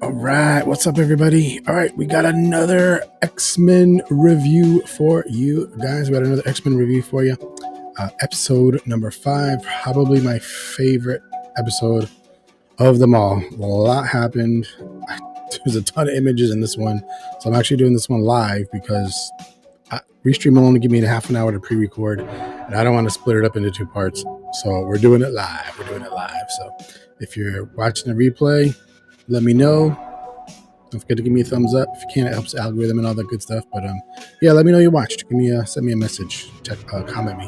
All right, what's up, everybody? All right, we got another X-Men review for you guys. We got another X-Men review for you. Episode number 5, probably my favorite episode of them all. A lot happened. There's a ton of images in this one, so I'm actually doing this one live because Restream will only give me a half an hour to pre-record, and I don't want to split it up into 2 parts. So we're doing it live. So if you're watching the replay, let me know. Don't forget to give me a thumbs up if you can. It helps the algorithm and all that good stuff. But yeah, let me know you watched. Send me a message. Comment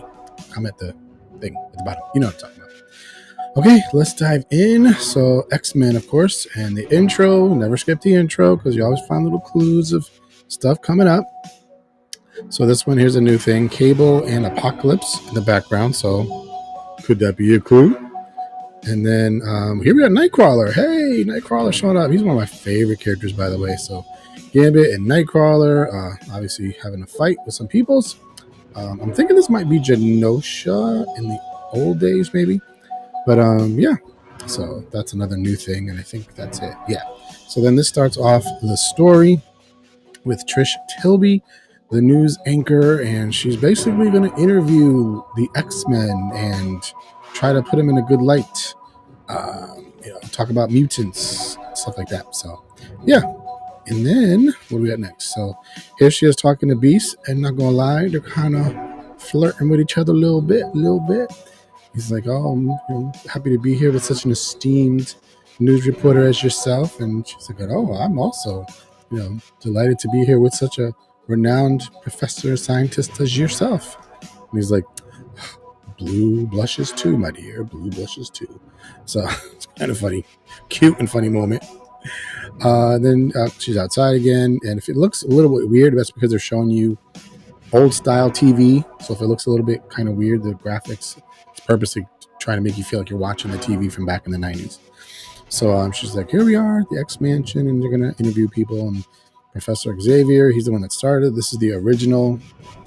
the thing at the bottom. You know what I'm talking about. Okay, let's dive in. So X-Men, of course, and the intro. Never skip the intro because you always find little clues of stuff coming up. So this one, here's a new thing: Cable and Apocalypse in the background. So could that be a clue? And then here we got Nightcrawler. Hey, Nightcrawler showing up. He's one of my favorite characters, by the way. So Gambit and Nightcrawler, obviously having a fight with some peoples. I'm thinking this might be Genosha in the old days, maybe. But yeah, so that's another new thing, and I think that's it. Yeah. So then this starts off the story with Trish Tilby, the news anchor, and she's basically going to interview the X-Men and try to put them in a good light, talk about mutants, stuff like that. So, yeah. And then, what do we got next? So, here she is talking to Beast, and not going to lie, they're kind of flirting with each other a little bit. He's like, oh, I'm happy to be here with such an esteemed news reporter as yourself. And she's like, oh, I'm also, delighted to be here with such a renowned professor scientist as yourself. And he's like, blue blushes too, my dear. Blue blushes too. So it's kind of funny, cute and funny moment. Then she's outside again, and if it looks a little bit weird, that's because they're showing you old style TV. So if it looks a little bit kind of weird, the graphics is purposely trying to make you feel like you're watching the TV from back in the 90s. So she's like, here we are at the X Mansion, and they're gonna interview people. And Professor Xavier, he's the one that started. This is the original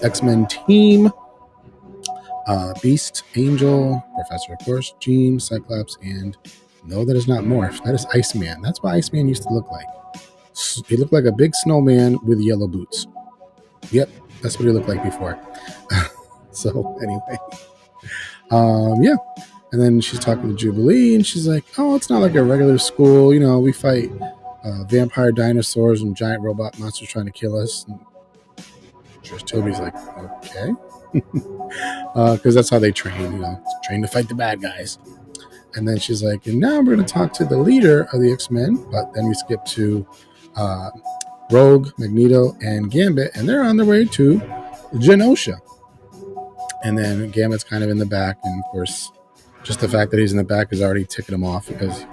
X-Men team. Beast, Angel, Professor, of course, Jean, Cyclops, and no, that is not Morph. That is Iceman. That's what Iceman used to look like. He looked like a big snowman with yellow boots. Yep, that's what he looked like before. So anyway, yeah. And then she's talking to Jubilee, and she's like, oh, it's not like a regular school. We fight vampire dinosaurs and giant robot monsters trying to kill us. And Trish Tilby's like, okay. Because that's how they train, train to fight the bad guys. And then she's like, and now we're going to talk to the leader of the X-Men. But then we skip to Rogue, Magneto, and Gambit, and they're on their way to Genosha. And then Gambit's kind of in the back, and of course, just the fact that he's in the back is already ticking him off because,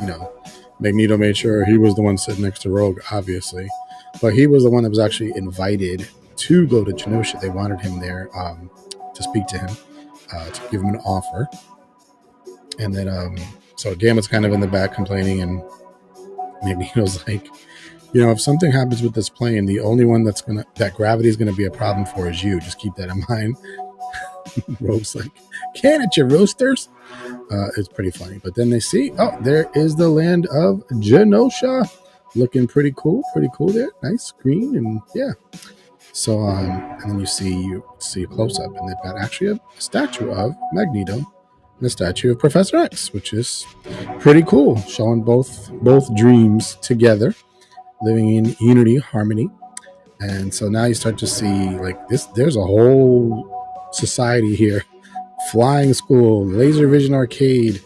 Magneto made sure he was the one sitting next to Rogue, obviously. But he was the one that was actually invited to go to Genosha. They wanted him there to speak to him, to give him an offer. And then, so Gambit's kind of in the back complaining, and Magneto's like, if something happens with this plane, the only one that gravity is gonna be a problem for is you. Just keep that in mind. Rogue's like, can it, you roasters? It's pretty funny. But then they see, oh, there is the land of Genosha, looking pretty cool there. Nice green, and yeah. So, and then you see a close up, and they've got actually a statue of Magneto and a statue of Professor X, which is pretty cool, showing both dreams together, living in unity, harmony. And so now you start to see like this. There's a whole society here: flying school, laser vision arcade.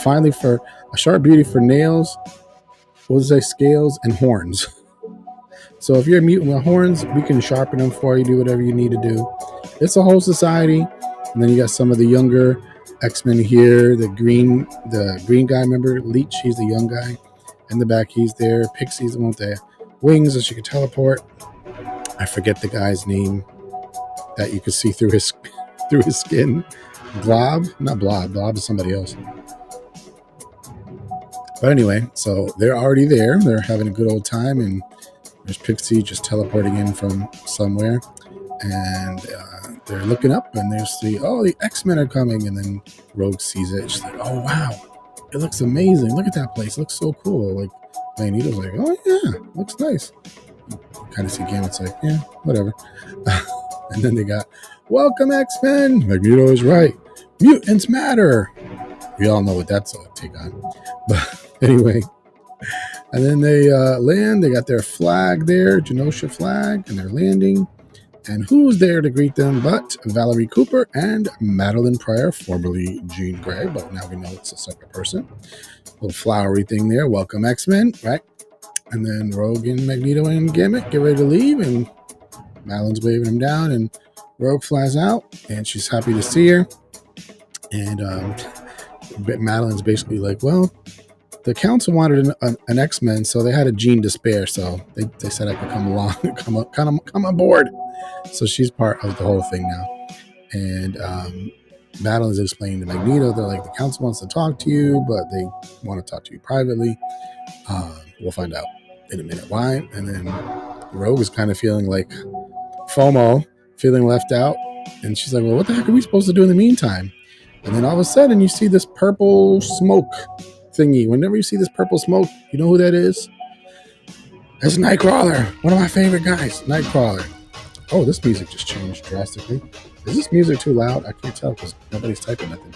Finally, for a sharp beauty for nails, scales and horns. So if you're a mutant with horns, we can sharpen them for you, do whatever you need to do. It's a whole society. And then you got some of the younger X-Men here. The green guy, remember? Leech, he's the young guy. In the back, he's there. Pixie's the one with the wings that she could teleport. I forget the guy's name that you could see through his skin. Blob? Not Blob. Blob is somebody else. But anyway, so they're already there. They're having a good old time, and there's Pixie just teleporting in from somewhere, and they're looking up, and they see, oh, the X-Men are coming, and then Rogue sees it. She's like, oh, wow, it looks amazing. Look at that place. It looks so cool. Like, Magneto's like, oh yeah, looks nice. You kind of see Gambit's like, yeah, whatever. And then they got, welcome X-Men. Magneto is right. Mutants matter. We all know what that's a take on. But anyway, and then they land. They got their flag there, Genosha flag, and they're landing. And who's there to greet them but Valerie Cooper and Madeline Pryor, formerly Jean Grey, but now we know it's a separate person. Little flowery thing there. Welcome X-Men, right? And then Rogue and Magneto and Gambit get ready to leave, and Madeline's waving him down, and Rogue flies out, and she's happy to see her. And Madeline's basically like, well, the council wanted an X-Men, so they had a Jean to spare, so they said I could come along, come on board. So she's part of the whole thing now. And Madeline's explaining to Magneto, they're like, the council wants to talk to you, but they want to talk to you privately. We'll find out in a minute why. And then Rogue is kind of feeling like FOMO, feeling left out. And she's like, well, what the heck are we supposed to do in the meantime? And then all of a sudden you see this purple smoke thingy. Whenever you see this purple smoke, you know who that is? That's Nightcrawler, one of my favorite guys, Nightcrawler. Oh, this music just changed drastically. Is this music too loud? I can't tell because nobody's typing nothing.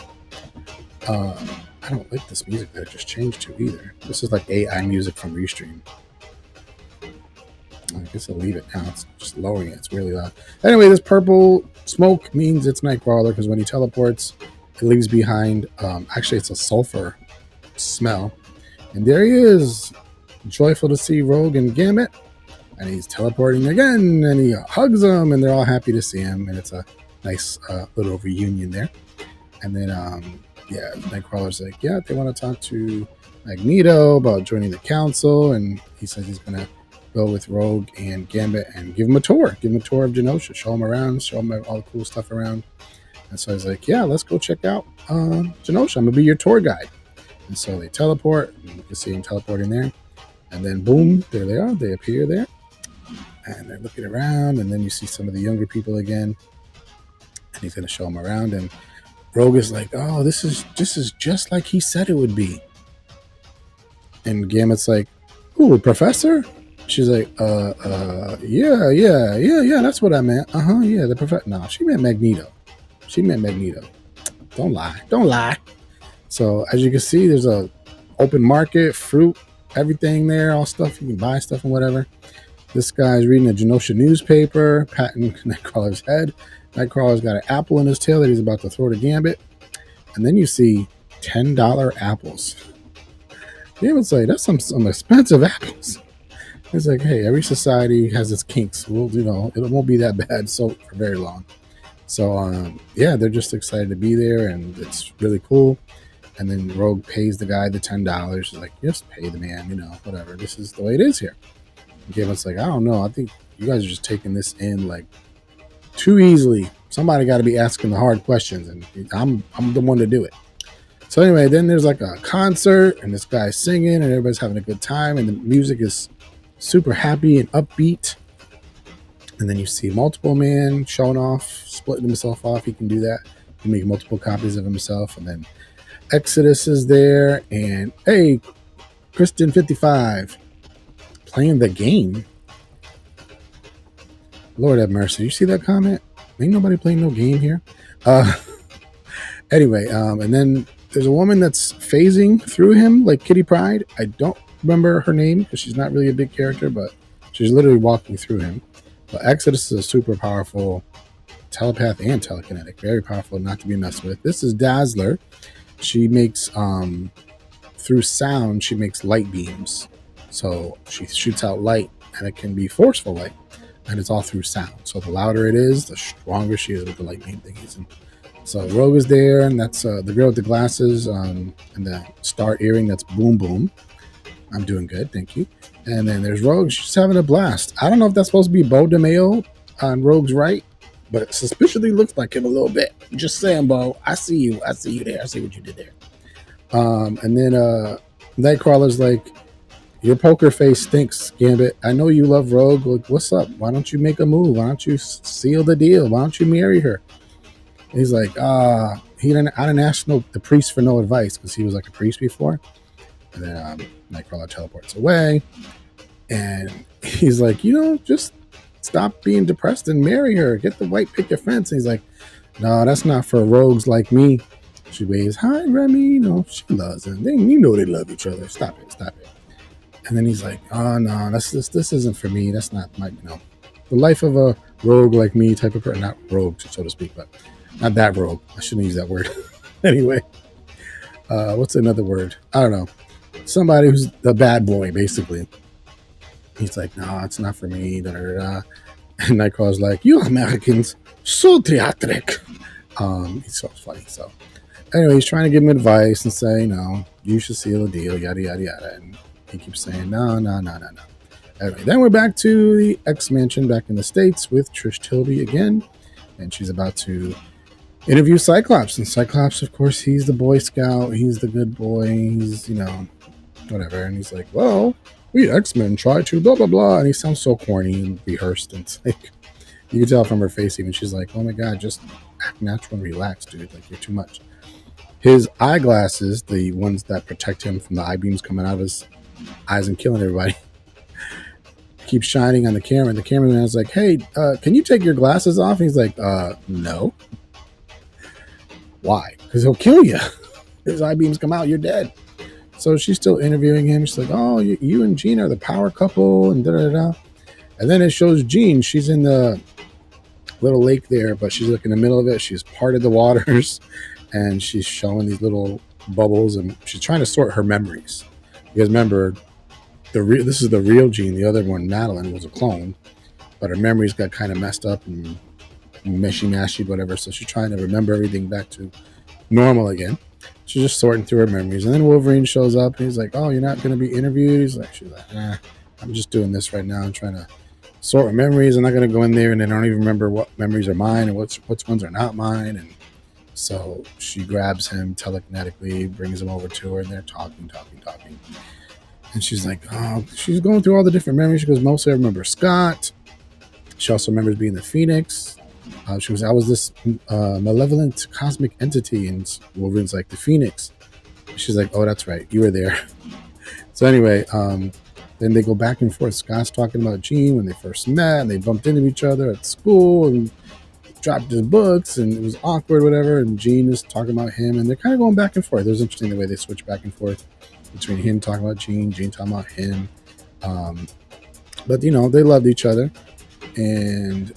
I don't like this music that it just changed to either. This is like AI music from Restream. I guess I'll leave it now. It's just lowering it. It's really loud. Anyway, this purple smoke means it's Nightcrawler because when he teleports, it leaves behind, actually it's a sulfur smell. And there he is, joyful to see Rogue and Gambit. And he's teleporting again, and he hugs them, and they're all happy to see him. And it's a nice little reunion there. And then, Nightcrawler's like, yeah, they want to talk to Magneto about joining the council. And he says he's going to go with Rogue and Gambit and give him a tour. Give him a tour of Genosha. Show him around. Show him all the cool stuff around. And so he's like, yeah, let's go check out Genosha. I'm going to be your tour guide. And so they teleport. And you can see him teleporting there. And then, boom, there they are. They appear there. And they're looking around. And then you see some of the younger people again. And he's going to show them around. And Rogue is like, oh, this is just like he said it would be. And Gambit's like, ooh, Professor? She's like, yeah, that's what I meant. Yeah, the Professor. No, she meant Magneto. Don't lie. So as you can see, there's a open market, fruit, everything there, all stuff. You can buy stuff and whatever. This guy's reading a Genosha newspaper, patting Nightcrawler's head. Nightcrawler's got an apple in his tail that he's about to throw to Gambit. And then you see $10 apples. Gambit's like, that's some expensive apples. It's like, hey, every society has its kinks. Well, it won't be that bad for very long. So, they're just excited to be there, and it's really cool. And then Rogue pays the guy the $10. She's like, just pay the man, whatever. This is the way it is here. And Gambit's like, I don't know. I think you guys are just taking this in like too easily. Somebody got to be asking the hard questions, and I'm the one to do it. So anyway, then there's like a concert, and this guy's singing, and everybody's having a good time, and the music is super happy and upbeat. And then you see Multiple Man showing off, splitting himself off. He can do that. He can make multiple copies of himself. And then Exodus is there. And hey, Kristen 55 playing the game. Lord have mercy. You see that comment? Ain't nobody playing no game here. Anyway, and then there's a woman that's phasing through him like Kitty Pryde. I don't remember her name because she's not really a big character, but she's literally walking through him. But Exodus is a super powerful telepath and telekinetic. Very powerful, not to be messed with. This is Dazzler. She makes, through sound, she makes light beams. So she shoots out light, and it can be forceful light. And it's all through sound. So the louder it is, the stronger she is with the light beam thingies. And so Rogue is there, and that's the girl with the glasses and the star earring. That's Boom Boom. I'm doing good, thank you. And then there's Rogue. She's having a blast. I don't know if that's supposed to be Bo DeMeo on Rogue's right, but it suspiciously looks like him a little bit. Just saying, Bo. I see you there. I see what you did there. And then Nightcrawler's like, your poker face stinks, Gambit. I know you love Rogue. Like, what's up? Why don't you make a move? Why don't you seal the deal? Why don't you marry her? And he's like, I didn't ask the priest for no advice because he was like a priest before. And then Nightcrawler teleports away. And he's like, just stop being depressed and marry her. Get the white picket fence. And he's like, no, that's not for rogues like me. She waves, hi, Remy. She loves him. They love each other. Stop it. And then he's like, oh, no, this isn't for me. That's not my, the life of a rogue like me type of person. Not rogue, so to speak, but not that rogue. I shouldn't use that word. Anyway, what's another word? I don't know. Somebody who's the bad boy, basically. He's like, no, it's not for me. Da, da, da. And Nightcrawler's like, you Americans, so theatric. He's so funny. So anyway, he's trying to give him advice and say, no, you should seal the deal, yada, yada, yada. And he keeps saying, no. Anyway, then we're back to the X-Mansion back in the States with Trish Tilby again. And she's about to interview Cyclops. And Cyclops, of course, he's the Boy Scout. He's the good boy. He's, whatever. And he's like, well, we X-Men try to blah, blah, blah. And he sounds so corny and rehearsed. And it's like, you can tell from her face even. She's like, oh my God, just act natural and relax, dude. Like, you're too much. His eyeglasses, the ones that protect him from the eye beams coming out of his eyes and killing everybody, keep shining on the camera. And the cameraman's like, hey, can you take your glasses off? And he's like, no. Why? Because he'll kill you. His eye beams come out, you're dead. So she's still interviewing him. She's like, oh, you and Jean are the power couple, and da-da-da. And then it shows Jean. She's in the little lake there, but she's like in the middle of it. She's parted the waters, and she's showing these little bubbles, and she's trying to sort her memories. Because remember, this is the real Jean. The other one, Madeline, was a clone, but her memories got kind of messed up and meshy, whatever. So she's trying to remember everything back to normal again. She's just sorting through her memories. And then Wolverine shows up, and he's like, oh, you're not going to be interviewed? She's like, nah, I'm just doing this right now. I'm trying to sort my memories. I'm not going to go in there, and then I don't even remember what memories are mine and which ones are not mine. And so she grabs him telekinetically, brings him over to her, and they're talking. And she's like, oh, she's going through all the different memories. She goes, mostly I remember Scott. She also remembers being the Phoenix. She goes, I was this malevolent cosmic entity. And Wolverine's like, the Phoenix. She's like, oh, that's right. You were there. So anyway, then they go back and forth. Scott's talking about Jean when they first met, and they bumped into each other at school and dropped his books, and it was awkward, whatever. And Jean is talking about him, and they're kind of going back and forth. It was interesting the way they switch back and forth between him talking about Jean talking about him. But, they loved each other. And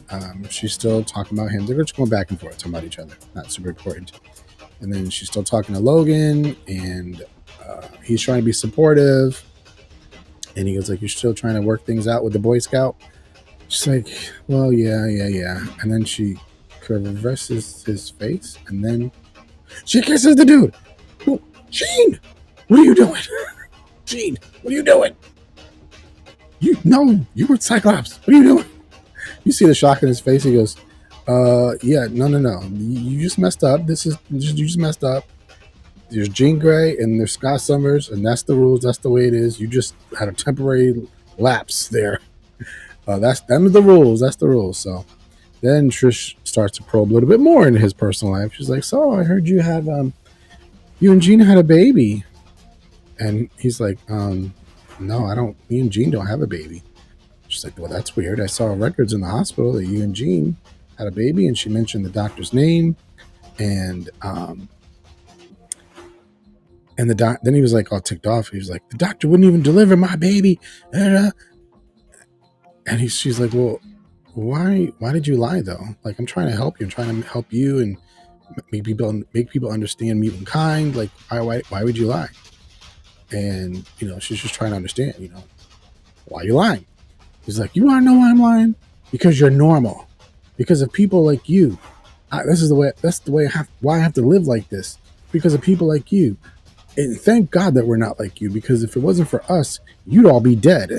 she's still talking about him. They're just going back and forth talking about each other. Not super important. And then she's still talking to Logan, and he's trying to be supportive. And he goes like, you're still trying to work things out with the Boy Scout? She's like, well, yeah. And then she caresses his face, and then she kisses the dude. Oh, Jean, what are you doing? Jean, what are you doing? You were Cyclops. What are you doing? You see the shock in his face. He goes, yeah, no. You just messed up. You just messed up. There's Jean Grey and there's Scott Summers, and that's the rules. That's the way it is. You just had a temporary lapse there. Them are the rules. That's the rules. So then Trish starts to probe a little bit more into his personal life. She's like, so I heard you had, you and Jean had a baby. And he's like, no, I don't. Me and Jean don't have a baby. She's like, well, that's weird. I saw records in the hospital that you and Jean had a baby, and she mentioned the doctor's name, and then he was like all ticked off. He was like, the doctor wouldn't even deliver my baby, and she's like, well, why did you lie though? Like, I'm trying to help you. I'm trying to help you and make people understand mutant kind. Like, why would you lie? And she's just trying to understand. Why are you lying? He's like, you want to know why I'm lying? Because you're normal. Because of people like you. That's the way why I have to live like this. Because of people like you. And thank God that we're not like you. Because if it wasn't for us, you'd all be dead.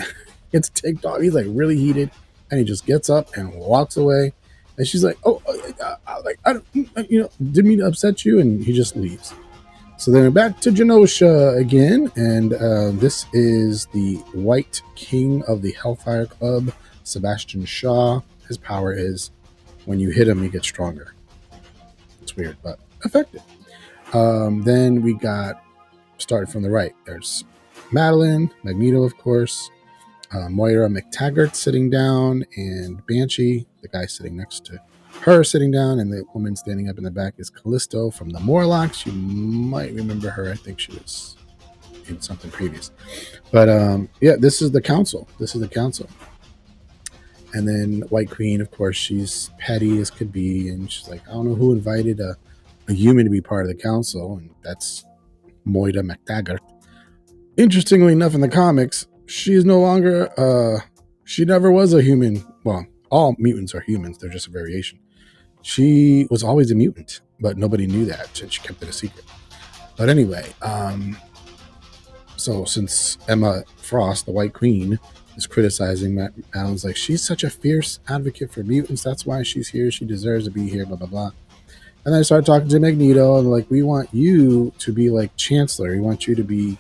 It's ticked off. He's like really heated. And he just gets up and walks away. And she's like, I don't, didn't mean to upset you. And he just leaves. So then we're back to Genosha again, and this is the White King of the Hellfire Club, Sebastian Shaw. His power is when you hit him, he gets stronger. It's weird, but effective. Then we got, started from the right, there's Madeline, Magneto, of course, Moira McTaggart sitting down, and Banshee, the guy sitting next to her, sitting down, and the woman standing up in the back is Callisto from the Morlocks. You might remember her. I think she was in something previous. But yeah, this is the council. This is the council. And then White Queen, of course, she's petty as could be, and she's like, I don't know who invited a human to be part of the council, and that's Moira McTaggart. Interestingly enough, in the comics, she is no longer, she never was a human. Well, all mutants are humans, they're just a variation. She was always a mutant, but nobody knew that, and she kept it a secret. But anyway, so since Emma Frost, the White Queen, is criticizing Madeline's like, she's such a fierce advocate for mutants, that's why she's here, she deserves to be here, blah, blah, blah. And then I started talking to Magneto, and like, we want you to be like Chancellor, we want you to be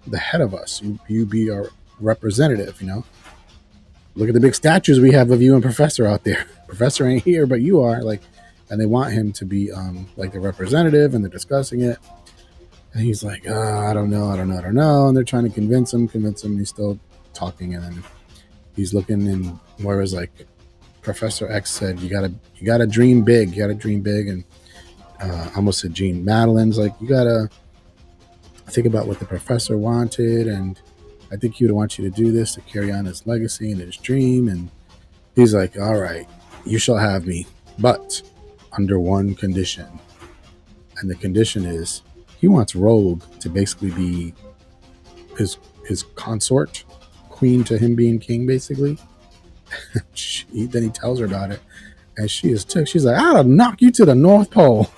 the head of us, you be our representative, you know. Look at the big statues we have of you and Professor out there. Professor ain't here, but you are, like, and they want him to be like the representative, and they're discussing it. And he's like, I don't know. And they're trying to convince him. And he's still talking. And then he's looking, and Moira's like, Professor X said, you gotta dream big. And I almost said Jean. Madeline's like, you gotta think about what the professor wanted. And I think he would want you to do this to carry on his legacy and his dream. And he's like, all right, you shall have me, but under one condition. And the condition is, he wants Rogue to basically be his consort, queen to him being king, basically. Then he tells her about it, and she is ticked. She's like, I'll knock you to the North Pole,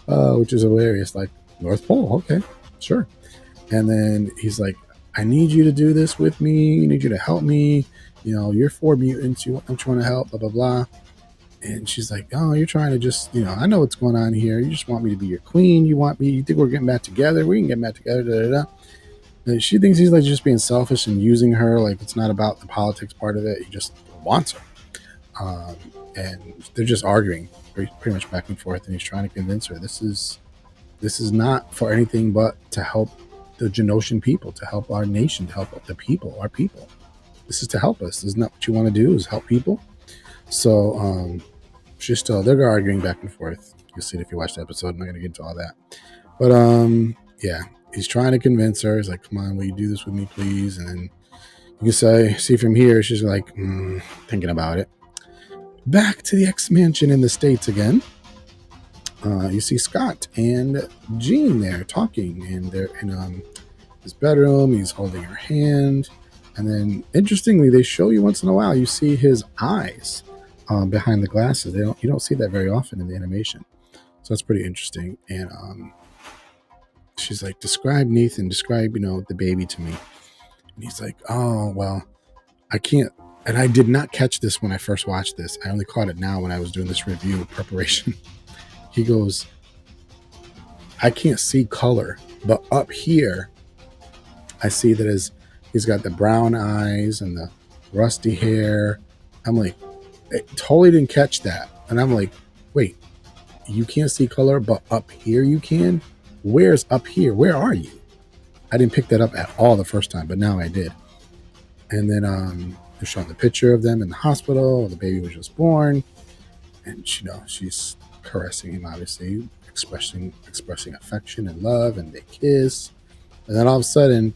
which is hilarious. Like, North Pole, okay, sure. And then he's like, I need you to do this with me. I need you to help me. You know, you're 4 mutants. You want to help, blah, blah, blah. And she's like, oh, you're trying to just, you know, I know what's going on here. You just want me to be your queen. You think we're getting back together? We can get back together, da, da, da. And she thinks he's like just being selfish and using her. Like, it's not about the politics part of it. He just wants her. And they're just arguing pretty much back and forth. And he's trying to convince her this is not for anything but to help the Genosian people, to help our nation, to help the people, our people. This is to help us. Isn't that what you want to do, is help people? So they're arguing back and forth. You'll see it if you watch the episode. I'm not going to get into all that. But yeah, he's trying to convince her. He's like, come on, will you do this with me, please? And then you can see from here, she's like, thinking about it. Back to the X Mansion in the States again. You see Scott and Jean there talking, and they're in his bedroom. He's holding her hand. And then, interestingly, they show you once in a while, you see his eyes behind the glasses. You don't see that very often in the animation. So that's pretty interesting. And she's like, describe the baby to me. And he's like, oh, well, I can't. And I did not catch this when I first watched this. I only caught it now when I was doing this review preparation. He goes, I can't see color, but up here, I see that he's got the brown eyes and the rusty hair. I'm like, I totally didn't catch that. And I'm like, wait, you can't see color, but up here you can? Where's up here? Where are you? I didn't pick that up at all the first time, but now I did. And then they're showing the picture of them in the hospital. The baby was just born. And she's caressing him, obviously, expressing affection and love, and they kiss. And then all of a sudden,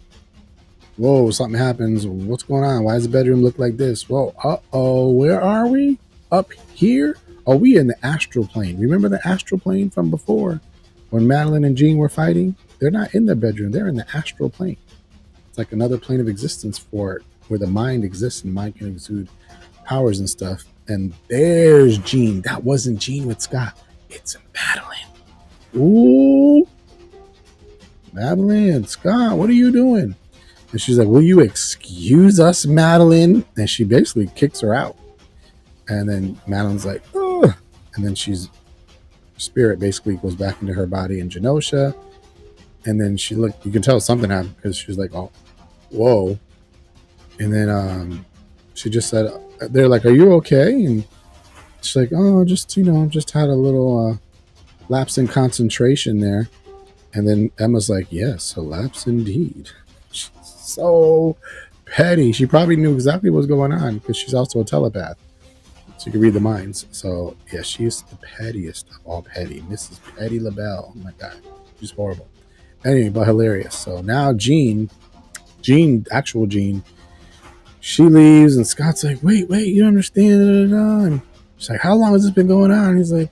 whoa, something happens. What's going on? Why does the bedroom look like this? Whoa, where are we? Up here? Are we in the astral plane? Remember the astral plane from before when Madeline and Jean were fighting? They're not in the bedroom. They're in the astral plane. It's like another plane of existence where the mind exists, and mind can exude powers and stuff. And there's Jean. That wasn't Jean with Scott. It's Madeline. Ooh. Madeline, Scott, what are you doing? And she's like, will you excuse us, Madeline? And she basically kicks her out. And then Madeline's like, oh. And then spirit basically goes back into her body in Genosha. And then you can tell something happened because she was like, oh, whoa. And then she just said, they're like, are you okay? And she's like, oh, just had a little lapse in concentration there. And then Emma's like, yes, a lapse indeed. She's so petty. She probably knew exactly what was going on because she's also a telepath. So you can read the minds. So yeah, she's the pettiest of all petty. Mrs. Petty LaBelle. Oh my God. She's horrible. Anyway, but hilarious. So now actual Jean, she leaves and Scott's like, wait, you don't understand. And she's like, how long has this been going on? And he's like,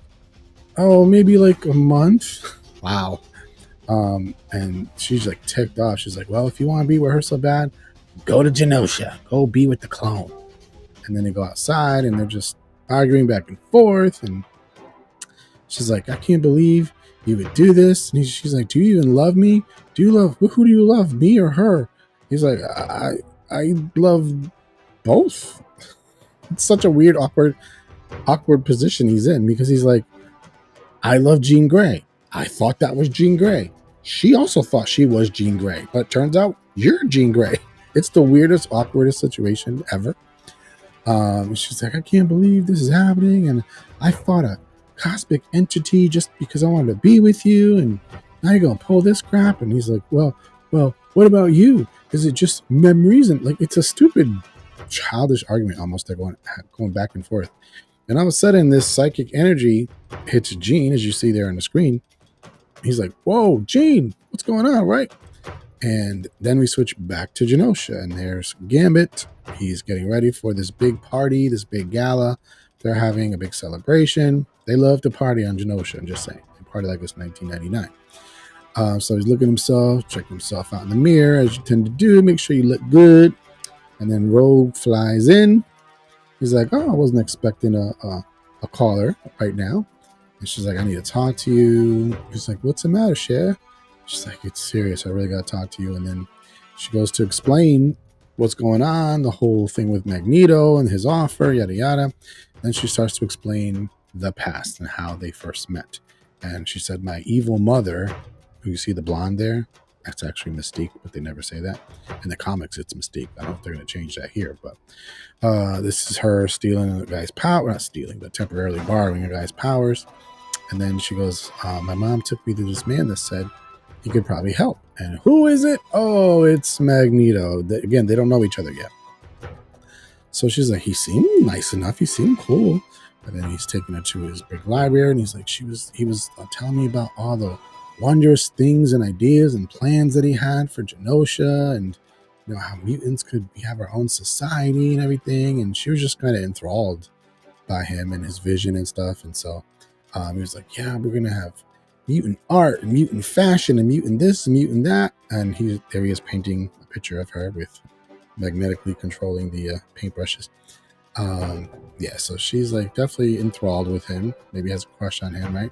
oh, maybe like a month. Wow. And she's like ticked off. She's like, well, if you want to be with her so bad, go to Genosha. Go be with the clone. And then they go outside and they're just arguing back and forth. And she's like, I can't believe you would do this. And she's like, do you even love me? Who do you love, me or her? He's like, I love both. It's such a weird, awkward position he's in because he's like, I love Jean Grey. I thought that was Jean Grey. She also thought she was Jean Grey, but turns out you're Jean Grey. It's the weirdest, awkwardest situation ever. She's like, I can't believe this is happening, and I fought a cosmic entity just because I wanted to be with you, and now you're gonna pull this crap. And he's like, well, what about you? Is it just memories? And like, it's a stupid, childish argument almost. They're going back and forth, and all of a sudden, this psychic energy hits Jean, as you see there on the screen. He's like, whoa, Jean, what's going on, right? And then we switch back to Genosha, and there's Gambit. He's getting ready for this big party, this big gala. They're having a big celebration. They love to party on Genosha, I'm just saying. They party like it's 1999. So he's looking at himself, checking himself out in the mirror, as you tend to do. Make sure you look good. And then Rogue flies in. He's like, oh, I wasn't expecting a caller right now. And she's like, I need to talk to you. He's like, what's the matter, Cher? She's like, it's serious. I really got to talk to you. And then she goes to explain what's going on, the whole thing with Magneto and his offer, yada, yada. Then she starts to explain the past and how they first met. And she said, my evil mother, who you see the blonde there, that's actually Mystique, but they never say that. In the comics, it's Mystique. I don't know if they're going to change that here, but this is her stealing a guy's power. Not stealing, but temporarily borrowing a guy's powers. And then she goes, my mom took me to this man that said he could probably help. And who is it? Oh, it's Magneto. Again, they don't know each other yet. So she's like, he seemed nice enough. He seemed cool. And then he's taking her to his big library. And he's like, he was telling me about all the wondrous things and ideas and plans that he had for Genosha. And, you know, how mutants could have our own society and everything. And she was just kind of enthralled by him and his vision and stuff. And so he was like, yeah, we're going to have mutant art and mutant fashion and mutant this and mutant that. And there he is painting a picture of her with magnetically controlling the paintbrushes. Yeah, so she's like definitely enthralled with him. Maybe has a crush on him, right?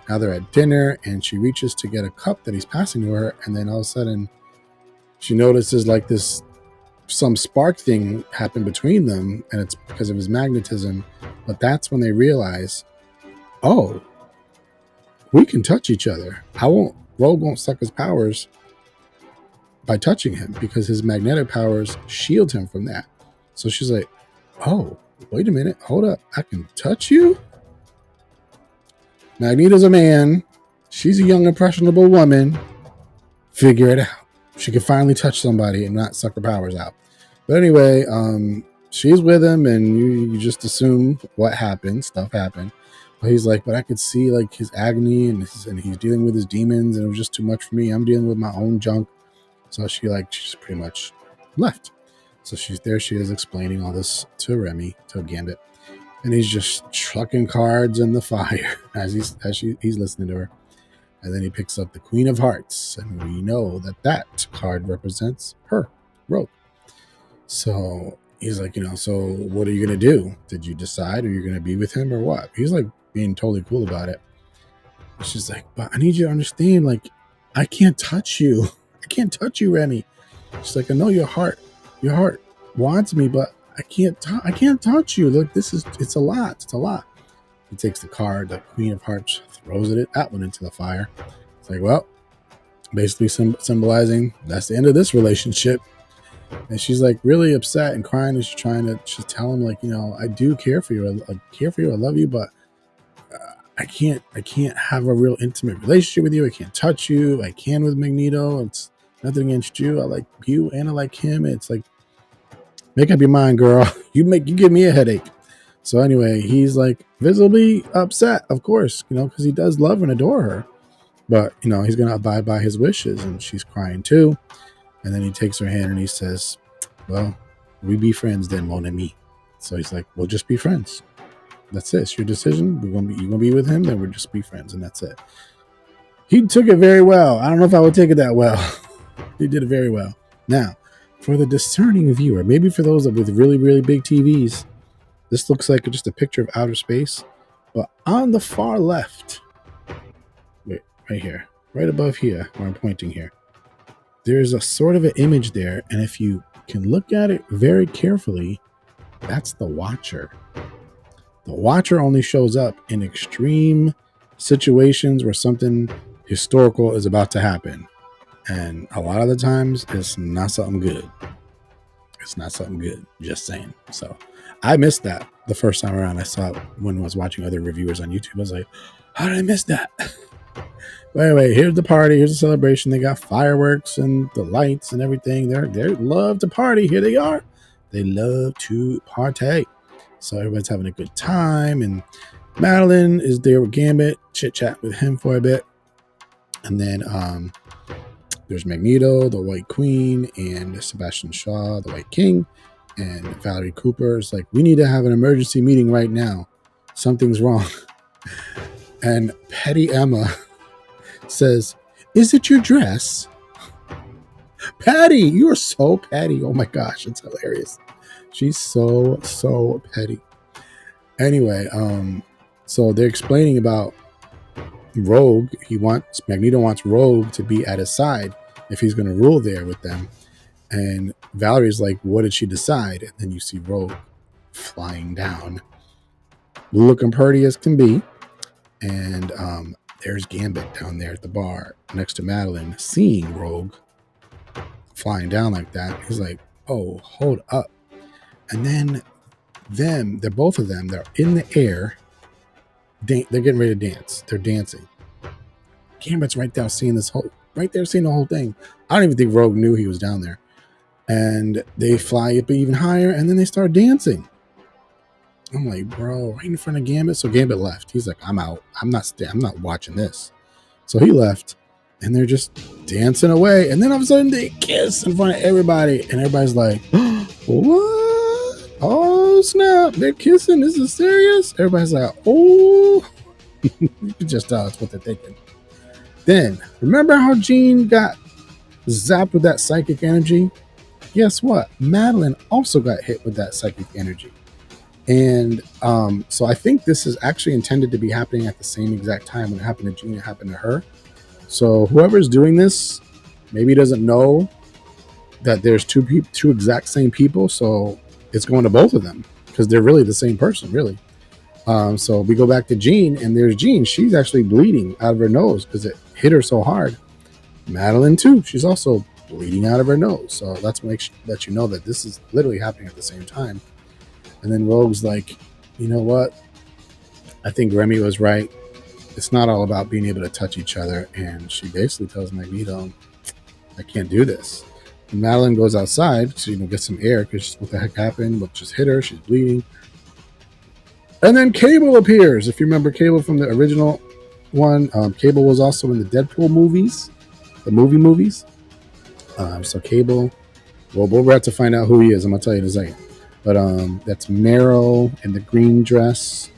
Now they're at dinner and she reaches to get a cup that he's passing to her. And then all of a sudden she notices like some spark thing happened between them. And it's because of his magnetism. But that's when they realize, oh, we can touch each other. Rogue won't suck his powers by touching him because his magnetic powers shield him from that. So she's like, oh, wait a minute, hold up, I can touch you? Magneto's a man. She's a young, impressionable woman. Figure it out. She can finally touch somebody and not suck her powers out. But anyway, she's with him and you just assume what happened. Stuff happened. But he's like, but I could see like his agony and he's dealing with his demons and it was just too much for me. I'm dealing with my own junk. So she's pretty much left. So she is explaining all this to Remy, to Gambit. And he's just chucking cards in the fire as he's listening to her. And then he picks up the Queen of Hearts. And we know that card represents her, Rogue. So he's like, so what are you going to do? Did you decide? Are you going to be with him or what? He's like being totally cool about it. She's like, but I need you to understand, like, I can't touch you. I can't touch you, Remy. She's like, I know your heart wants me, but I can't touch you. Look, it's a lot. He takes the card, the Queen of Hearts, throws that one into the fire. It's like, well, basically symbolizing that's the end of this relationship. And she's like really upset and crying, and she's tell him like, I do care for you. I love you, but I can't have a real intimate relationship with you. I can't touch you. I can with Magneto. It's Nothing against you. I like you and I like him. It's like, make up your mind, girl. You give me a headache. So anyway, he's like visibly upset, of course, because he does love and adore her. But, he's going to abide by his wishes, and she's crying too. And then he takes her hand and he says, well, we be friends then, mon ami. So he's like, we'll just be friends. That's it. It's your decision. You're going to be with him, then we'll just be friends, and that's it. He took it very well. I don't know if I would take it that well. He did it very well. Now, for the discerning viewer, maybe for those with really, really big TVs, this looks like just a picture of outer space. But on the far left, wait, right here, right above here, where I'm pointing here, there's a sort of an image there. And if you can look at it very carefully, that's the Watcher. The Watcher only shows up in extreme situations where something historical is about to happen. And a lot of the times, it's not something good. It's not something good. Just saying. So I missed that the first time around. I saw it when I was watching other reviewers on YouTube. I was like, how did I miss that? But anyway, here's the party. Here's the celebration. They got fireworks and the lights and everything. They love to party. Here they are. They love to party. So everybody's having a good time. And Madeline is there with Gambit. Chit-chat with him for a bit. And then there's Magneto, the White Queen, and Sebastian Shaw, the White King. And Valerie Cooper is like, we need to have an emergency meeting right now. Something's wrong. And Petty Emma says, is it your dress? Patty, you are so petty. Oh my gosh, it's hilarious. She's so petty. Anyway, so they're explaining about Rogue. Magneto wants Rogue to be at his side if he's going to rule there with them. And Valerie's like, what did she decide? And then you see Rogue flying down, looking pretty as can be. And there's Gambit down there at the bar next to Madeline, seeing Rogue flying down like that. He's like, oh, hold up. And then they're both of them, they're in the air. They're getting ready to dance. They're dancing. Gambit's right there seeing the whole thing. I don't even think Rogue knew he was down there. And they fly up even higher, and then they start dancing. I'm like, bro, right in front of Gambit. So Gambit left. He's like, I'm out. I'm not watching this. So he left, and they're just dancing away. And then all of a sudden they kiss in front of everybody, and everybody's like, what? Oh snap! They're kissing. This is serious. Everybody's like, oh. You can just tell that's what they're thinking. Then remember how Jean got zapped with that psychic energy? Guess what? Madeline also got hit with that psychic energy. And so I think this is actually intended to be happening at the same exact time. When it happened to Jean, it happened to her. So whoever's doing this maybe doesn't know that there's two exact same people. So it's going to both of them because they're really the same person, really. So we go back to Jean, and there's Jean. She's actually bleeding out of her nose because it hit her so hard. Madeline too. She's also bleeding out of her nose. So that's let you know that this is literally happening at the same time. And then Rogue's like, you know what? I think Remy was right. It's not all about being able to touch each other. And she basically tells Magneto, I can't do this. And Madeline goes outside to get some air because what the heck happened? What just hit her? She's bleeding. And then Cable appears. If you remember Cable from the original one, Cable was also in the Deadpool movies, the movies. So Cable, well, we're about to find out who he is. I'm going to tell you in a second. But that's Meryl in the green dress.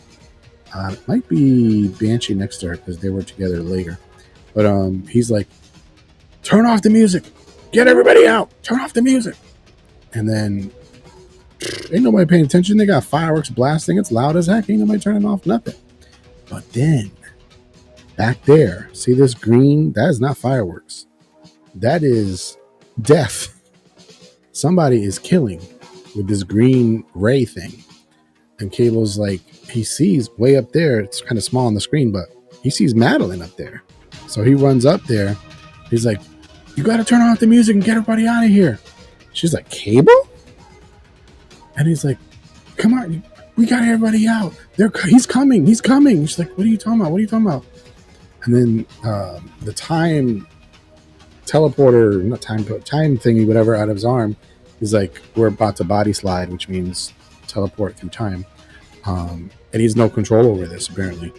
It might be Banshee next to her because they were together later. But he's like, turn off the music. Get everybody out. Turn off the music. And then ain't nobody paying attention. They got fireworks blasting. It's loud as heck. Ain't nobody turning off nothing. But then back there, see this green? That is not fireworks. That is death. Somebody is killing with this green ray thing. And Cable's like, he sees way up there, it's kind of small on the screen, but he sees Madeline up there. So he runs up there. He's like, you got to turn off the music and get everybody out of here. She's like, Cable? And he's like, come on, we got everybody out. He's coming. She's like, what are you talking about? And then the time teleporter, not time thingy, whatever, out of his arm. He's like, we're about to body slide, which means teleport through time. And he has no control over this, apparently.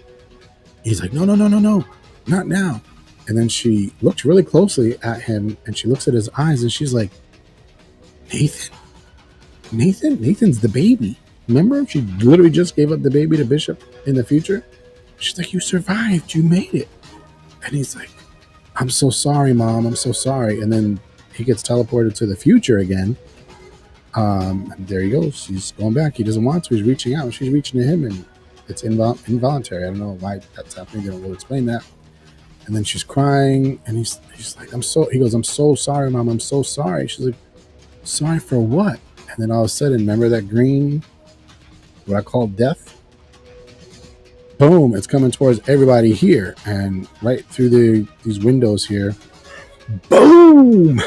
He's like, no, no, no, no, no, not now. And then she looked really closely at him, and she looks at his eyes, and she's like, Nathan's the baby. Remember? She literally just gave up the baby to Bishop in the future. She's like, you survived. You made it. And he's like, I'm so sorry, Mom. I'm so sorry. And then he gets teleported to the future again. And there he goes. He's going back. He doesn't want to. He's reaching out. She's reaching to him, and it's involuntary. I don't know why that's happening. They don't really explain that. And then she's crying, and he's like, he goes, I'm so sorry, Mom. I'm so sorry. She's like, sorry for what? And then all of a sudden, remember that green, what I call death? Boom, it's coming towards everybody here. And right through these windows here, boom!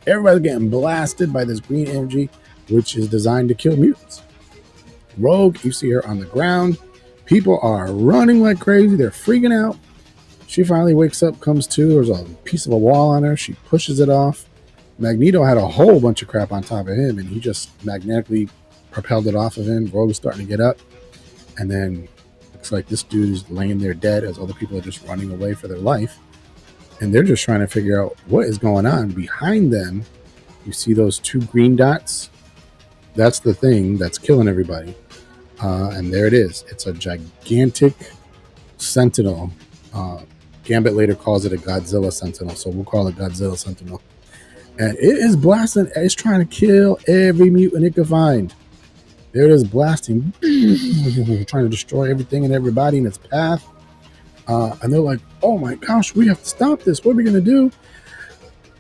Everybody's getting blasted by this green energy, which is designed to kill mutants. Rogue, you see her on the ground. People are running like crazy. They're freaking out. She finally wakes up, comes to. There's a piece of a wall on her. She pushes it off. Magneto had a whole bunch of crap on top of him, and he just magnetically propelled it off of him. Rogue is starting to get up. And then looks like this dude is laying there dead as other people are just running away for their life. And they're just trying to figure out what is going on. Behind them, you see those two green dots? That's the thing that's killing everybody. And there it is. It's a gigantic sentinel. Gambit later calls it a Godzilla sentinel, so we'll call it Godzilla sentinel. And it is blasting. It's trying to kill every mutant it can find. There it is, blasting. Trying to destroy everything and everybody in its path. And they're like, oh my gosh, we have to stop this. What are we going to do?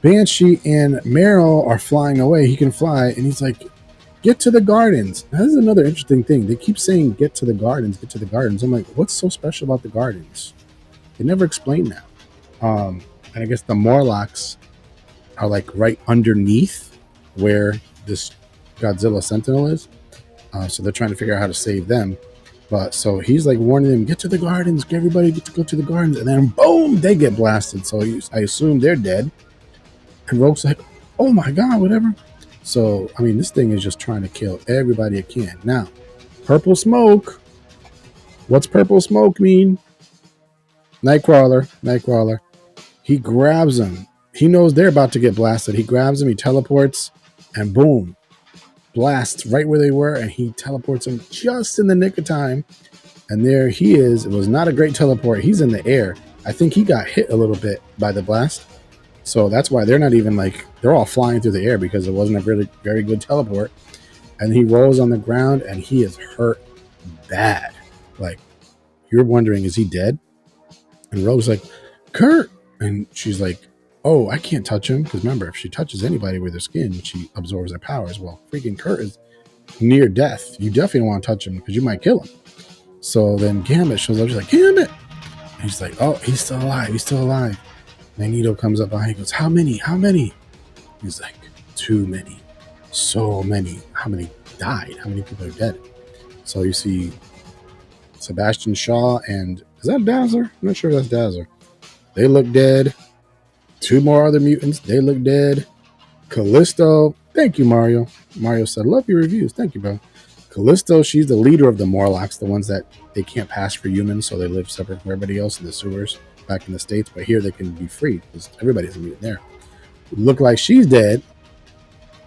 Banshee and Meryl are flying away. He can fly. And he's like, get to the gardens. Now, this is another interesting thing. They keep saying, get to the gardens, get to the gardens. I'm like, what's so special about the gardens? They never explain that. And I guess the Morlocks are like right underneath where this Godzilla Sentinel is. So they're trying to figure out how to save them. But so he's like warning them, get to the gardens, get everybody get to go to the gardens. And then boom, they get blasted. So I assume they're dead. And Rogue's like, oh my God, whatever. So, I mean, this thing is just trying to kill everybody it can. Now, purple smoke. What's purple smoke mean? Nightcrawler. He grabs them. He knows they're about to get blasted. He grabs them, he teleports, and boom. Blasts right where they were, and he teleports them just in the nick of time. And there he is. It was not a great teleport. He's in the air. I think he got hit a little bit by the blast. So that's why they're not even like, they're all flying through the air because it wasn't a really very good teleport. And he rolls on the ground and he is hurt bad. Like, you're wondering, is he dead? And Rogue's like, Kurt. And she's like, oh, I can't touch him. Because remember, if she touches anybody with her skin, she absorbs their powers. Well, freaking Kurt is near death. You definitely don't want to touch him because you might kill him. So then Gambit shows up. She's like, Gambit. And he's like, oh, he's still alive. Magneto comes up behind. He goes, how many? He's like, too many. So many. How many died? How many people are dead? So you see Sebastian Shaw and, is that Dazzler? I'm not sure if that's Dazzler. They look dead. Two more other mutants. They look dead. Callisto. Thank you, Mario. Mario said, love your reviews. Thank you, bro. Callisto, she's the leader of the Morlocks, the ones that they can't pass for humans, so they live separate from everybody else in the sewers back in the States. But here they can be free because everybody's a mutant there. Look like she's dead.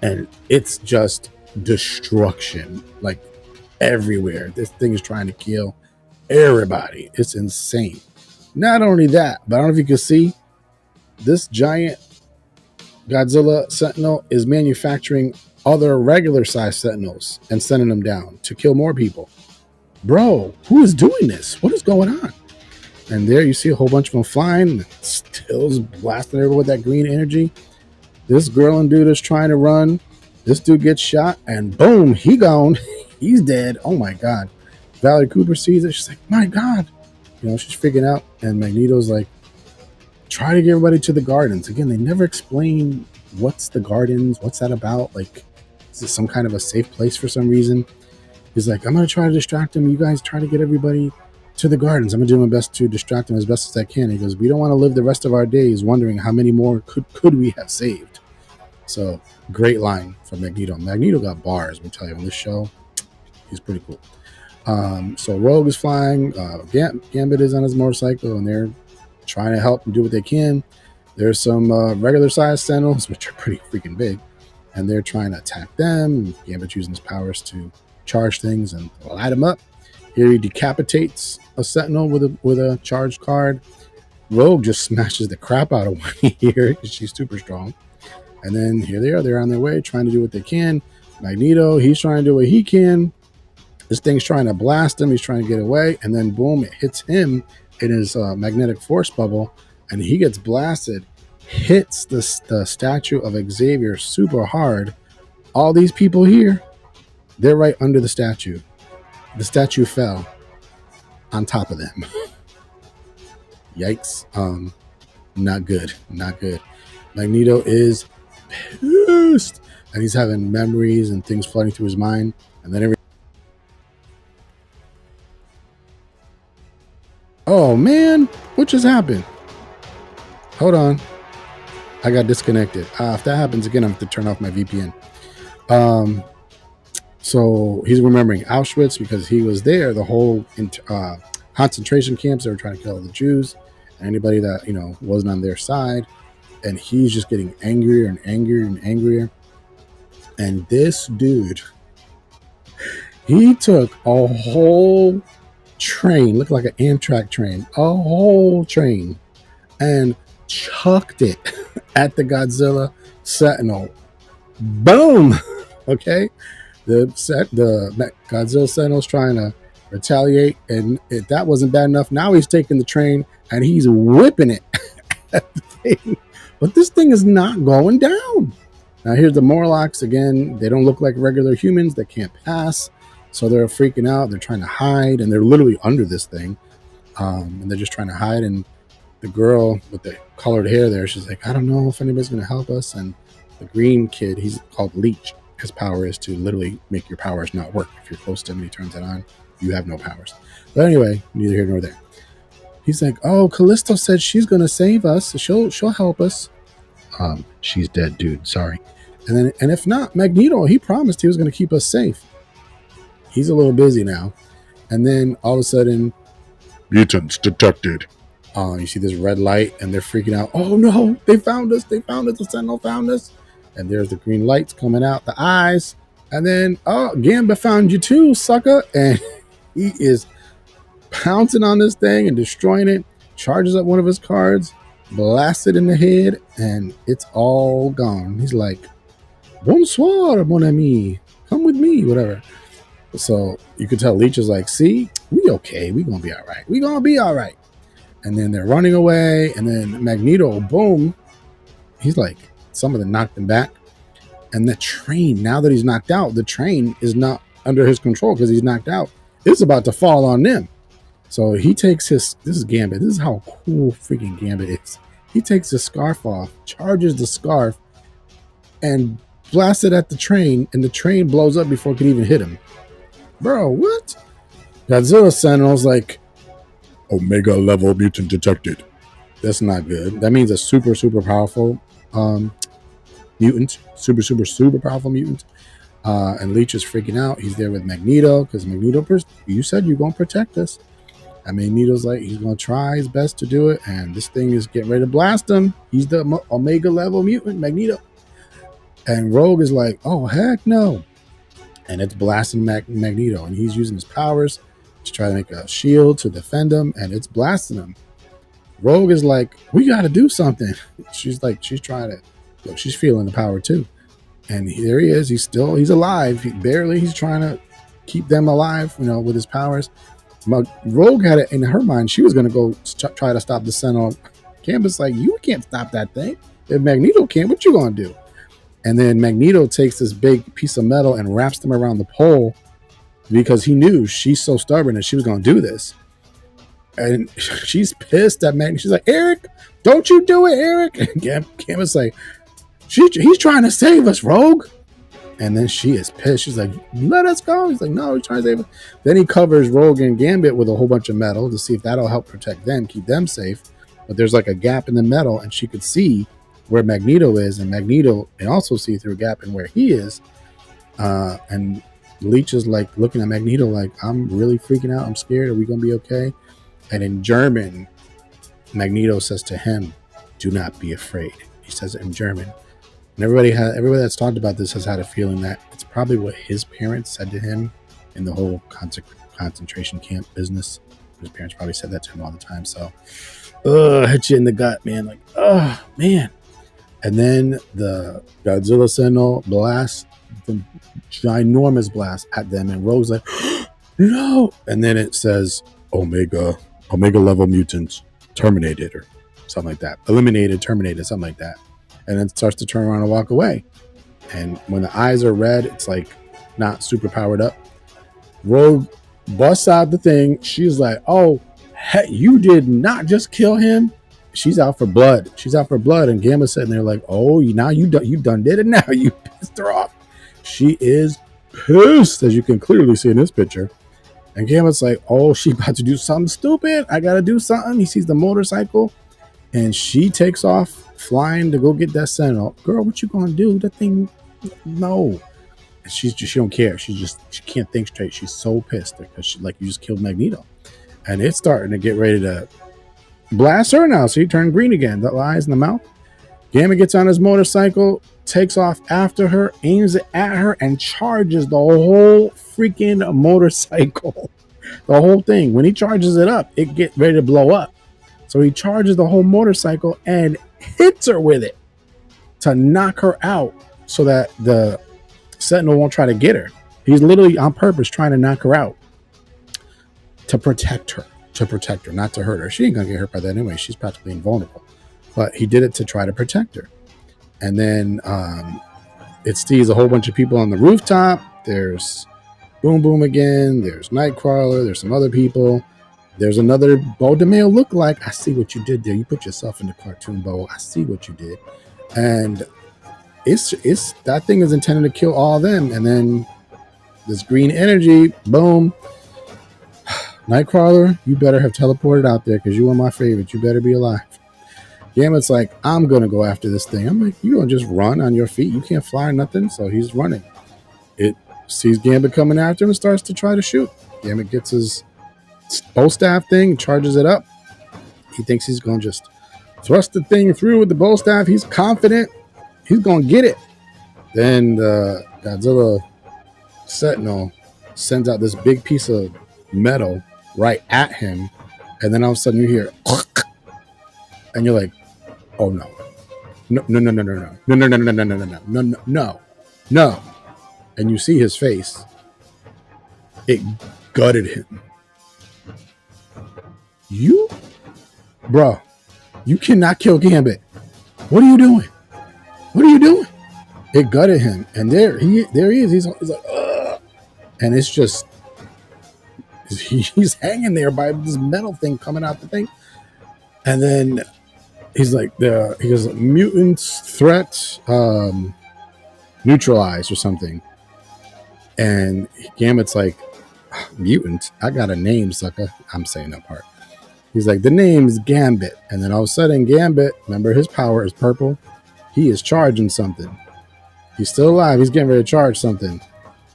And it's just destruction. Like everywhere. This thing is trying to kill everybody. It's insane. Not only that, but I don't know if you can see, this giant Godzilla Sentinel is manufacturing other regular size Sentinels and sending them down to kill more people. Bro, who is doing this? What is going on? And there you see a whole bunch of them flying. Still is blasting everywhere with that green energy. This girl and dude is trying to run. This dude gets shot and boom, he gone. He's dead. Oh my God. Valerie Cooper sees it. She's like, my God. You know, she's freaking out. And Magneto's like, try to get everybody to the gardens. Again, they never explain what's the gardens. What's that about? Like, is this some kind of a safe place for some reason? He's like, I'm going to try to distract him. You guys try to get everybody to the gardens. I'm gonna do my best to distract him as best as I can. He goes, we don't want to live the rest of our days wondering how many more could we have saved. So great line from Magneto. Magneto got bars, let me tell you, on this show. He's pretty cool. So Rogue is flying, Gambit is on his motorcycle, and they're trying to help and do what they can. There's some regular sized Sentinels, which are pretty freaking big, and they're trying to attack them. Gambit's using his powers to charge things and light them up. Here he decapitates a Sentinel with a charged card. Rogue just smashes the crap out of one here because she's super strong. And then here they are. They're on their way trying to do what they can. Magneto, he's trying to do what he can. This thing's trying to blast him. He's trying to get away. And then, boom, it hits him in his magnetic force bubble. And he gets blasted. Hits the statue of Xavier super hard. All these people here, they're right under the statue. The statue fell on top of them. Yikes. Not good. Not good. Magneto is pissed. And he's having memories and things flooding through his mind. And then oh, man. What just happened? Hold on. I got disconnected. If that happens again, I have to turn off my VPN. So he's remembering Auschwitz because he was there. The whole concentration camps, they were trying to kill all the Jews and anybody that, wasn't on their side. And he's just getting angrier and angrier and angrier. And this dude, he took a whole train, looked like an Amtrak train, a whole train, and chucked it at the Godzilla Sentinel. Boom! Okay? The Godzilla Sentinel's trying to retaliate, and if that wasn't bad enough, now he's taking the train and he's whipping it at the thing. But this thing is not going down. Now here's the Morlocks again. They don't look like regular humans. They can't pass. So they're freaking out. They're trying to hide, and they're literally under this thing. And they're just trying to hide. And the girl with the colored hair there, she's like, I don't know if anybody's going to help us. And the green kid, he's called Leech. His power is to literally make your powers not work. If you're close to him and he turns it on, you have no powers. But anyway, neither here nor there. He's like, oh, Callisto said she's going to save us. She'll help us. She's dead, dude. Sorry. And if not, Magneto, he promised he was going to keep us safe. He's a little busy now. And then all of a sudden, mutants detected. You see this red light and they're freaking out. Oh no, they found us. They found us. The Sentinel found us. And there's the green lights coming out, the eyes. And then, oh, Gambit found you too, sucker. And he is pouncing on this thing and destroying it. Charges up one of his cards, blasts it in the head, and it's all gone. He's like, bonsoir, mon ami. Come with me, whatever. So you could tell Leech is like, see, we okay. We gonna be all right. We gonna be all right. And then they're running away. And then Magneto, boom. He's like, some of them knocked him back. And the train, now that he's knocked out, the train is not under his control because he's knocked out. It's about to fall on them. So he takes this is Gambit. This is how cool freaking Gambit is. He takes his scarf off, charges the scarf, and blasts it at the train. And the train blows up before it could even hit him. Bro, what? Godzilla Sentinel's like, Omega level mutant detected. That's not good. That means a super, super powerful mutant. Super powerful mutant. And Leech is freaking out. He's there with Magneto because Magneto, you said you're going to protect us. And Magneto's like, he's going to try his best to do it. And this thing is getting ready to blast him. He's the Omega level mutant, Magneto. And Rogue is like, oh, heck no. And it's blasting Magneto. And he's using his powers to try to make a shield to defend him. And it's blasting him. Rogue is like, we got to do something. She's trying to, look, she's feeling the power too. And here he is. He's alive. He's trying to keep them alive, with his powers. Rogue had it in her mind. She was going to go try to stop the Sentinel. Gambit's like, you can't stop that thing. If Magneto can't, what you going to do? And then Magneto takes this big piece of metal and wraps them around the pole because he knew she's so stubborn that she was going to do this. And she's pissed at Magneto. She's like, Eric, don't you do it, Eric. And Gambit's like, he's trying to save us, Rogue. And then she is pissed. She's like, let us go. He's like, no, he's trying to save us. Then he covers Rogue and Gambit with a whole bunch of metal to see if that'll help protect them, keep them safe. But there's like a gap in the metal, and she could see where Magneto is, and Magneto can also see through a gap in where he is. And Leech is like looking at Magneto like, I'm really freaking out. I'm scared. Are we going to be okay? And in German, Magneto says to him, do not be afraid. He says it in German. And everybody that's talked about this has had a feeling that it's probably what his parents said to him in the whole concentration camp business. His parents probably said that to him all the time. So, hit you in the gut, man. Like, man. And then the Godzilla Sentinel blasts the ginormous blast at them, and Rogue's like, no. And then it says, Omega level mutants terminated, or something like that. Eliminated, terminated, something like that. And then starts to turn around and walk away. And when the eyes are red, it's like not super powered up. Rogue busts out the thing. She's like, oh, hey, you did not just kill him. She's out for blood. And Gamma's sitting there like, oh, now you done did it now. You pissed her off. She is pissed, as you can clearly see in this picture. And Gamma's like, oh, she about to do something stupid. I got to do something. He sees the motorcycle, and she takes off flying to go get that Sentinel. Girl, what you gonna do? That thing, no. And she don't care. She can't think straight. She's so pissed because you just killed Magneto, and it's starting to get ready to blast her now. So he turned green again. The eyes in the mouth. Gamma gets on his motorcycle, takes off after her, aims it at her, and charges the whole freaking motorcycle. The whole thing. When he charges it up, it gets ready to blow up. So he charges the whole motorcycle and hits her with it to knock her out so that the Sentinel won't try to get her. He's literally on purpose trying to knock her out to protect her, not to hurt her. She ain't gonna get hurt by that anyway. She's practically invulnerable. But he did it to try to protect her. And then it sees a whole bunch of people on the rooftop. There's Boom Boom again. There's Nightcrawler. There's some other people. There's another Bo DeMayo lookalike. I see what you did there. You put yourself in the cartoon, Bo. I see what you did. And it's that thing is intended to kill all of them. And then this green energy, boom. Nightcrawler, you better have teleported out there because you are my favorite. You better be alive. Gambit's like, I'm going to go after this thing. I'm like, you don't just run on your feet. You can't fly or nothing. So he's running. It sees Gambit coming after him and starts to try to shoot. Gambit gets his bow staff thing, charges it up. He thinks he's going to just thrust the thing through with the bow staff. He's confident he's going to get it. Then the Godzilla Sentinel sends out this big piece of metal right at him. And then all of a sudden you hear, and you're like, oh no. No. And you see his face. It gutted him. Bro, you cannot kill Gambit. What are you doing? It gutted him. And there he is. He's like, ugh. And it's just, he's hanging there by this metal thing coming out the thing. And then he's like, he goes, mutants threat neutralized or something. And Gambit's like, mutant? I got a name, sucker. I'm saying that part. He's like, the name's Gambit. And then all of a sudden, Gambit, remember his power is purple. He is charging something. He's still alive. He's getting ready to charge something.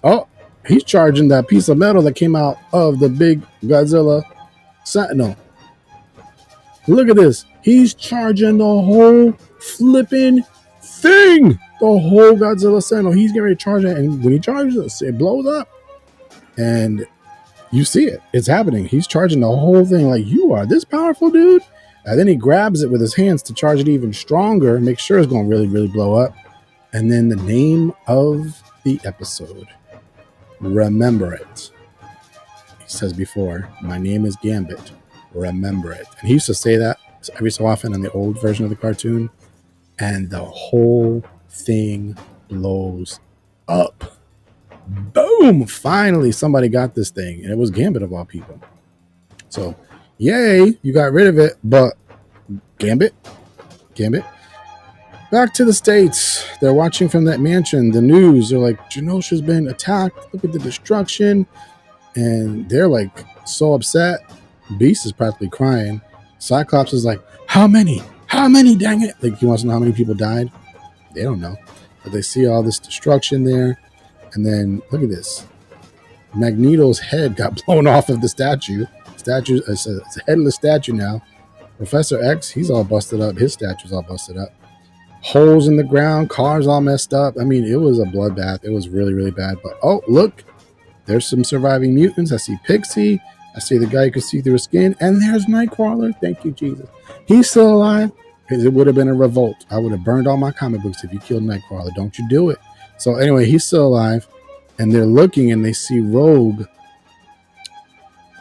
Oh, he's charging that piece of metal that came out of the big Godzilla Sentinel. Look at this. He's charging the whole flipping thing. The whole Godzilla Sentinel. He's getting ready to charge it. And when he charges it, it blows up. And you see it. It's happening. He's charging the whole thing like, you are this powerful, dude. And then he grabs it with his hands to charge it even stronger and make sure it's going to really, really blow up. And then the name of the episode, remember it. He says before, my name is Gambit. Remember it. And he used to say that every so often in the old version of the cartoon. And the whole thing blows up. Boom! Finally, somebody got this thing. And it was Gambit of all people. So, yay, you got rid of it. But Gambit, Back to the States. They're watching from that mansion. The news, they're like, Genosha's been attacked. Look at the destruction. And they're like so upset. Beast is practically crying. Cyclops is like, how many? How many, dang it? Like, he wants to know how many people died. They don't know. But they see all this destruction there. And then, look at this. Magneto's head got blown off of the statue. It's a headless statue now. Professor X, he's all busted up. His statue's all busted up. Holes in the ground, cars all messed up. I mean, it was a bloodbath. It was really, really bad. But, oh, look. There's some surviving mutants. I see Pixie. I see the guy who can see through his skin. And there's Nightcrawler. Thank you, Jesus. He's still alive. It would have been a revolt. I would have burned all my comic books if you killed Nightcrawler. Don't you do it. So anyway, he's still alive. And they're looking and they see Rogue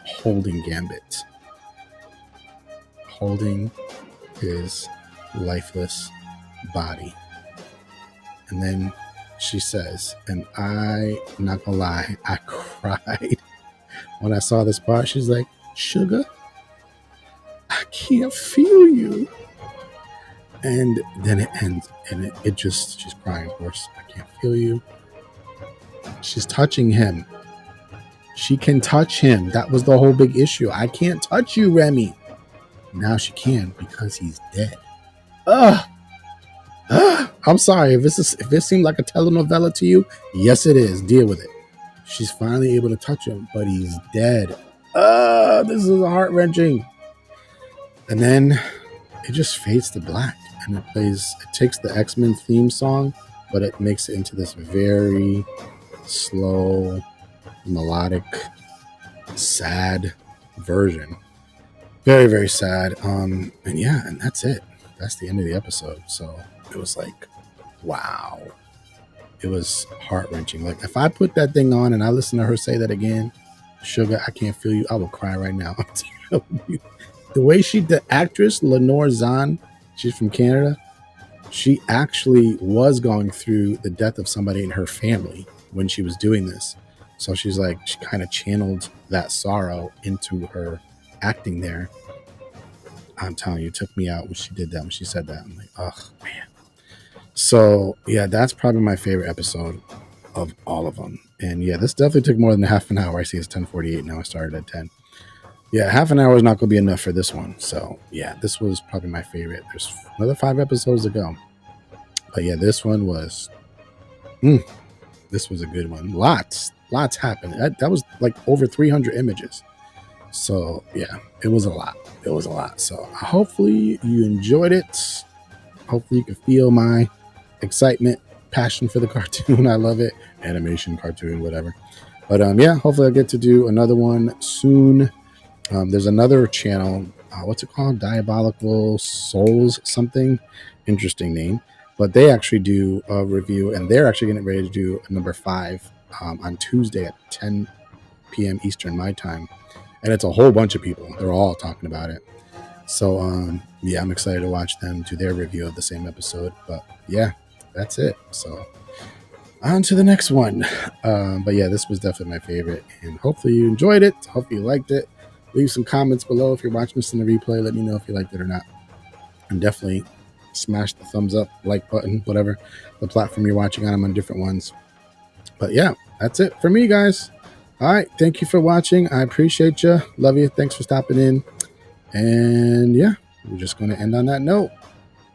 holding Gambit. Holding his lifeless body. And then she says, and I'm not gonna lie, I cried when I saw this part. She's like, Sugar, I can't feel you. And then it ends, and it just, she's crying, of course. I can't feel you. She's touching him. She can touch him. That was the whole big issue. I can't touch you, Remy. Now she can because he's dead. Ugh. I'm sorry if this seemed like a telenovela to you. Yes, it is. Deal with it. She's finally able to touch him, but he's dead. This is heart-wrenching. And then it just fades to black, and it takes the X-Men theme song, but it makes it into this very slow, melodic, sad version. Very, very sad. And yeah, and that's it. That's the end of the episode. So it was like, wow. It was heart-wrenching. Like, if I put that thing on and I listen to her say that again, Sugar, I can't feel you, I will cry right now. The way the actress, Lenore Zahn, she's from Canada, she actually was going through the death of somebody in her family when she was doing this. So she's like, she kind of channeled that sorrow into her acting there. I'm telling you, it took me out when she did that, when she said that. I'm like, oh, man. So, yeah, that's probably my favorite episode of all of them. And, yeah, this definitely took more than half an hour. I see it's 10:48 now. I started at 10. Yeah, half an hour is not going to be enough for this one. So, yeah, this was probably my favorite. There's another 5 episodes to go. But, yeah, this one was... this was a good one. Lots happened. That was like over 300 images. So, yeah, it was a lot. It was a lot. So, hopefully you enjoyed it. Hopefully you can feel my excitement, passion for the cartoon. I love it. Animation, cartoon, whatever. But yeah, hopefully I'll get to do another one soon. There's another channel. What's it called? Diabolical Souls something. Interesting name. But they actually do a review, and they're actually getting ready to do number 5 on Tuesday at 10 p.m. Eastern, my time. And it's a whole bunch of people. They're all talking about it. So, yeah, I'm excited to watch them do their review of the same episode. But, yeah, that's it. So, on to the next one. But, yeah, this was definitely my favorite. And hopefully you enjoyed it. Hopefully you liked it. Leave some comments below if you're watching this in the replay. Let me know if you liked it or not. And definitely smash the thumbs up, like button, whatever the platform you're watching on. I'm on different ones. But, yeah, that's it for me, guys. All right. Thank you for watching. I appreciate you. Love you. Thanks for stopping in. And yeah, we're just going to end on that note.